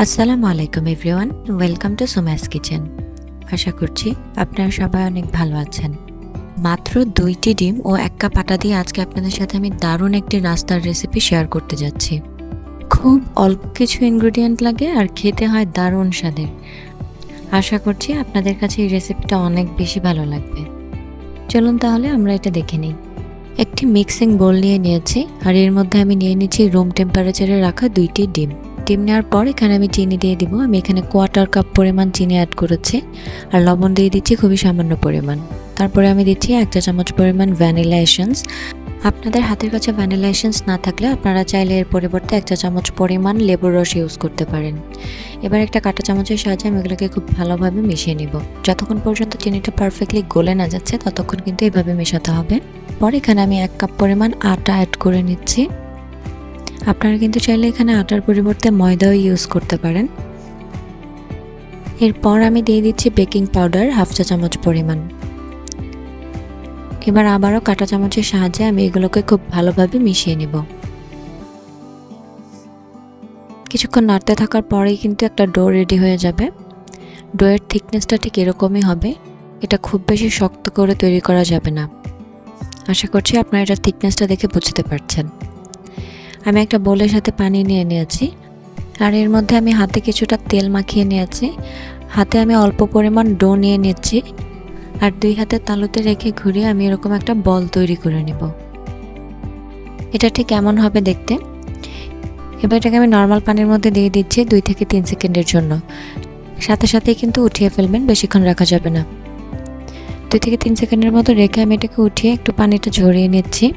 আসসালামু আলাইকুম everyone, welcome to Sumai's kitchen. আশা করছি আপনারা সবাই অনেক ভালো আছেন। মাত্র 2টি ডিম ও 1 কাপ আটা দিয়ে আজকে আপনাদের সাথে আমি দারুণ একটি নাস্তার রেসিপি শেয়ার করতে যাচ্ছি। খুব অল্প কিছু ইনগ্রেডিয়েন্ট লাগে আর খেতে হয় দারুণ স্বাদের। আশা করছি আপনাদের কাছে এই রেসিপিটা অনেক বেশি ভালো লাগবে। চলুন তাহলে আমরা এটা দেখে নিই। একটি মিক্সিং বোল নিয়ে নিয়েছি আর এর মধ্যে আমি নিয়ে নিচ্ছি রুম টেম্পারেচারে রাখা 2টি ডিম। ডিম নেওয়ার পর এখানে আমি চিনি দিয়ে দিব। আমি এখানে 1/4 কাপ পরিমাণ চিনি অ্যাড করেছি আর লবণ দিয়ে দিচ্ছি খুবই সামান্য পরিমাণ। তারপরে আমি দিচ্ছি 1 চা চামচ পরিমাণ ভ্যানিলা এসেন্স। আপনাদের হাতের কাছে ভ্যানিলা এসেন্স না থাকলে আপনারা চাইলে এর পরিবর্তে 1 চা চামচ পরিমাণ লেবুর রস ইউজ করতে পারেন। এবার একটা কাঁটা চামচের সাহায্যে আমি এগুলোকে খুব ভালোভাবে মিশিয়ে নিব। যতক্ষণ পর্যন্ত চিনিটা পারফেক্টলি গলে না যাচ্ছে ততক্ষণ কিন্তু এভাবে মেশাতে হবে। পর এখানে আমি 1 কাপ পরিমাণ আটা অ্যাড করে নিচ্ছি। আপনারা কিন্তু চাইলে এখানে আটার পরিবর্তে ময়দাও ইউজ করতে পারেন। এরপর আমি দিয়ে দিচ্ছি বেকিং পাউডার 1/2 চা চামচ পরিমাণ। এবার আবারও কাঁটা চামচের সাহায্যে আমি এগুলোকে খুব ভালোভাবে মিশিয়ে নেব। কিছুক্ষণ নাড়তে থাকার পরেই কিন্তু একটা ডো রেডি হয়ে যাবে। ডোয়ের থিকনেসটা ঠিক এরকমই হবে। এটা খুব বেশি শক্ত করে তৈরি করা যাবে না। আশা করছি আপনারা এটার থিকনেসটা দেখে বুঝতে পারছেন। আমি একটা বোলের সাথে পানি নিয়ে নিয়েছি আর এর মধ্যে আমি হাতে কিছুটা তেল মাখিয়ে নিয়েছি। হাতে আমি অল্প পরিমাণ ডো নিয়ে নিচ্ছি আর 2 হাতের তালুতে রেখে ঘুরিয়ে আমি এরকম একটা বল তৈরি করে নেব। এটা ঠিক এমন হবে দেখতে। এবার এটাকে আমি নর্মাল পানির মধ্যে দিয়ে দিচ্ছি 2 থেকে 3 সেকেন্ডের জন্য। সাথে সাথেই কিন্তু উঠিয়ে ফেলবেন, বেশিক্ষণ রাখা যাবে না। 2 থেকে 3 সেকেন্ডের মতো রেখে আমি এটাকে উঠিয়ে একটু পানিটা ঝরিয়ে নিচ্ছি।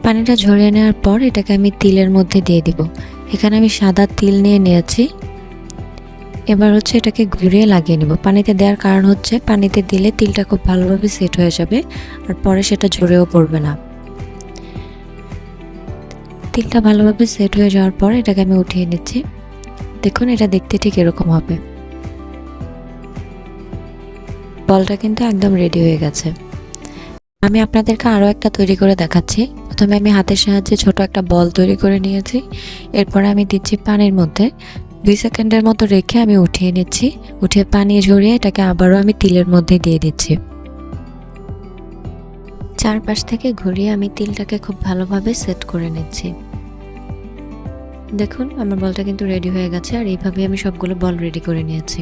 পানিটা ঝরিয়ে নেওয়ার পর এটাকে আমি তিলের মধ্যে দিয়ে দিব। এখানে আমি সাদা তিল নিয়ে নিয়েছি। এবার এটাকে ঘুরিয়ে লাগিয়ে নেব। পানিতে দেওয়ার কারণ হচ্ছে পানিতে দিলে তিলটা খুব ভালোভাবে সেট হয়ে যাবে আর পরে সেটা ঝরেও পড়বে না। তিলটা ভালোভাবে সেট হয়ে যাওয়ার পর এটাকে আমি উঠিয়ে নিচ্ছি। দেখুন এটা দেখতে ঠিক এরকম হবে। বলটা কিন্তু একদম রেডি হয়ে গেছে। আমি আপনাদেরকে আরও একটা তৈরি করে দেখাচ্ছি। প্রথমে আমি হাতের সাহায্যে ছোট একটা বল তৈরি করে নিয়েছি। এরপরে আমি দিচ্ছি পানির মধ্যে। 2 সেকেন্ডের মতো রেখে আমি উঠিয়ে নিচ্ছি। উঠিয়ে পানি ঝরিয়ে এটাকে আবারও আমি তিলের মধ্যে দিয়ে দিচ্ছি। চারপাশ থেকে ঘুরিয়ে আমি তিলটাকে খুব ভালোভাবে সেট করে নিচ্ছি। দেখুন আমার বলটা কিন্তু রেডি হয়ে গেছে আর এইভাবে আমি সবগুলো বল রেডি করে নিয়েছি।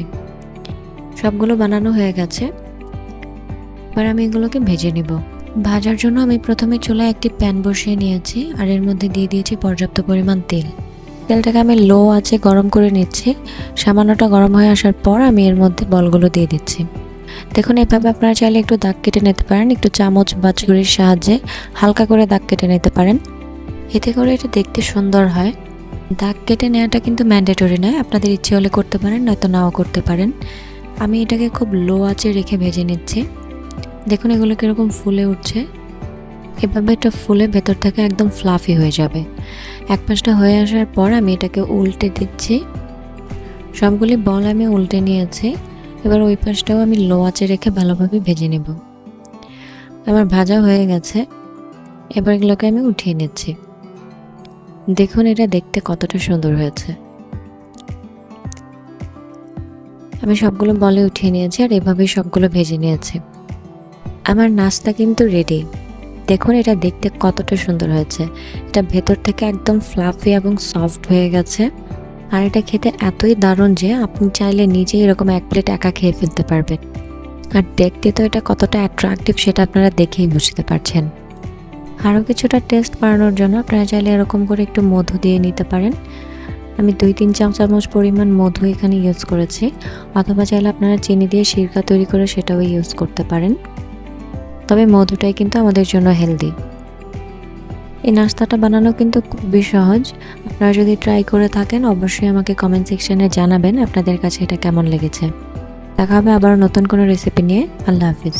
সবগুলো বানানো হয়ে গেছে। এবার আমি এগুলোকে ভেজে নিব। ভাজার জন্য আমি প্রথমে চুলায় একটি প্যান বসিয়ে নিয়েছি আর এর মধ্যে দিয়ে দিয়েছি পর্যাপ্ত পরিমাণ তেল। তেলটাকে আমি লো আঁচে গরম করে নিচ্ছি। সামান্যটা গরম হয়ে আসার পর আমি এর মধ্যে বলগুলো দিয়ে দিচ্ছি। দেখুন এভাবে আপনারা চাইলে একটু দাগ কেটে নিতে পারেন। একটু চামচ বা ছুরির সাহায্যে হালকা করে দাগ কেটে নিতে পারেন। এতে করে এটা দেখতে সুন্দর হয়। দাগ কেটে নেওয়াটা কিন্তু ম্যান্ডেটরি নয়, আপনাদের ইচ্ছে হলে করতে পারেন, নয়তো নাও করতে পারেন। আমি এটাকে খুব লো আঁচে রেখে ভেজে নিচ্ছি। দেখুন এগুলো কীরকম ফুলে উঠছে। এভাবে এটা ফুলে ভেতর থেকে একদম ফ্লাফি হয়ে যাবে। এক পাশটা হয়ে আসার পর আমি এটাকে উল্টে দিচ্ছি। সবগুলি বল আমি উল্টে নিয়েছি। এবার ওই পাশটাও আমি লো আঁচে রেখে ভালোভাবে ভেজে নেব। আমার ভাজা হয়ে গেছে। এবার এগুলোকে আমি উঠিয়ে নিচ্ছি। দেখুন এটা দেখতে কতটা সুন্দর হয়েছে। আমি সবগুলো বলে উঠিয়ে নিয়েছি আর এভাবেই সবগুলো ভেজে নিয়েছি। আমার নাস্তা কিন্তু রেডি। দেখুন এটা দেখতে কতটা সুন্দর হয়েছে। এটা ভেতর থেকে একদম ফ্লাফি এবং সফট হয়ে গেছে আর এটা খেতে এতই দারুণ যে আপনি চাইলে নিজেই এরকম 1 প্লেট একা খেয়ে ফেলতে পারবেন। আর দেখতে তো এটা কতটা অ্যাট্রাকটিভ সেটা আপনারা দেখেই বুঝতে পারছেন। আরও কিছুটা টেস্ট বাড়ানোর জন্য আপনারা চাইলে এরকম করে একটু মধু দিয়ে নিতে পারেন। আমি 2-3 চামচ পরিমাণ মধু এখানে ইউজ করেছি, অথবা চাইলে আপনারা চিনি দিয়ে সিরকা তৈরি করে সেটাও ইউজ করতে পারেন। তবে মধুটাই কিন্তু আমাদের জন্য হেলদি। এই নাস্তাটা বানানো কিন্তু খুবই সহজ। আপনারা যদি ট্রাই করে থাকেন অবশ্যই আমাকে কমেন্ট সেকশনে জানাবেন আপনাদের কাছে এটা কেমন লেগেছে। দেখা হবে আবার নতুন কোনো রেসিপি নিয়ে। আল্লাহ হাফিজ।